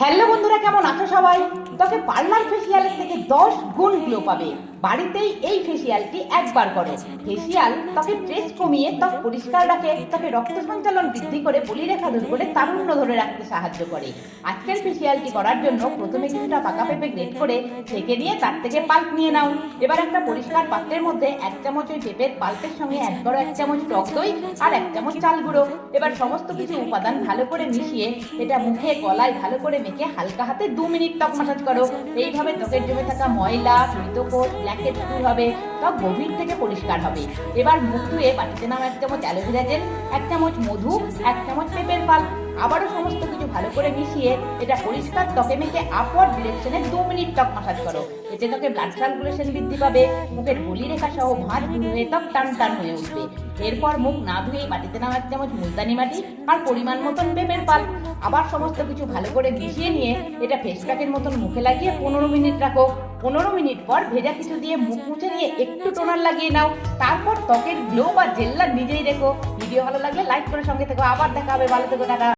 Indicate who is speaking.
Speaker 1: Hello বন্ধুরা, কেমন আছো সবাই? ত্বকে পার্লার ফেসিয়ালের থেকে 10 গুণ গ্লো পাবে। বাড়িতেই এই ফেসিয়ালটি একবার করো। ফেসিয়াল ত্বকের স্ট্রেস কমিয়ে ত্বক পরিষ্কার রাখে, ত্বকে রক্ত সঞ্চালন বৃদ্ধি করে, বলিরেখা দূর করে, তারুণ্য ধরে রাখতে সাহায্য করে। আজকের ফেসিয়ালটি করার জন্য প্রথমে কিছুটা পাকা পেঁপে গ্রেট করে ছেঁকে নিয়ে তার থেকে পাল্প নিয়ে নাও। এবার একটা পরিষ্কার পাত্রের মধ্যে 1 চামচ ওই পেঁপের পাল্পের সঙ্গে অ্যাড করো 1 চামচ টক দই আর 1 চামচ চাল গুঁড়ো। এবার সমস্ত কিছু উপাদান ভালো করে মিশিয়ে এটা মুখে গলায় ভালো করে মেখে হালকা হাতে 2 মিনিট ত্বক ম্যাসাজ করো। এইভাবে ত্বকের জমে থাকা ময়লা, মৃতকোষ, ব্ল্যাকহেড দূর হবে, ত্বক গভীর থেকে পরিষ্কার হবে। এবার মুখ ধুয়ে বাটিতে নাও 1 চামচ অ্যালোভেরা জেল, 1 চামচ মধু, 1 চামচ পেঁপের পাল্প। আবারও সমস্ত কিছু ভালো করে মিশিয়ে এটা পরিষ্কার ত্বকে মেখে আপওয়ার্ড ডিরেকশনে 2 মিনিট ত্বক ম্যাসাজ করো। এতে ত্বকে ব্লাড সার্কুলেশন বৃদ্ধি পাবে, মুখের বলিরেখা সহ ভাঁজ দূর হয়ে ত্বক টান টান হয়ে উঠবে। এরপর মুখ না ধুয়ে বাটিতে নাও 1 চামচ মুলতানি মাটি আর পরিমাণ মতন পেঁপের পাল্প। আবার সমস্ত কিছু ভালো করে মিশিয়ে নিয়ে এটা ফেস প্যাকের মতন মুখে লাগিয়ে 15 মিনিট রাখো। 15 মিনিট পর ভেজা কিছু দিয়ে মুখ মুছে নিয়ে একটু টোনার লাগিয়ে নাও। তারপর ত্বকের গ্লো বা জেল্লার নিজেই দেখো। ভিডিও ভালো লাগলে লাইক করে সঙ্গে থেকো। আবার দেখা হবে, ভালো থেকো, টাটা।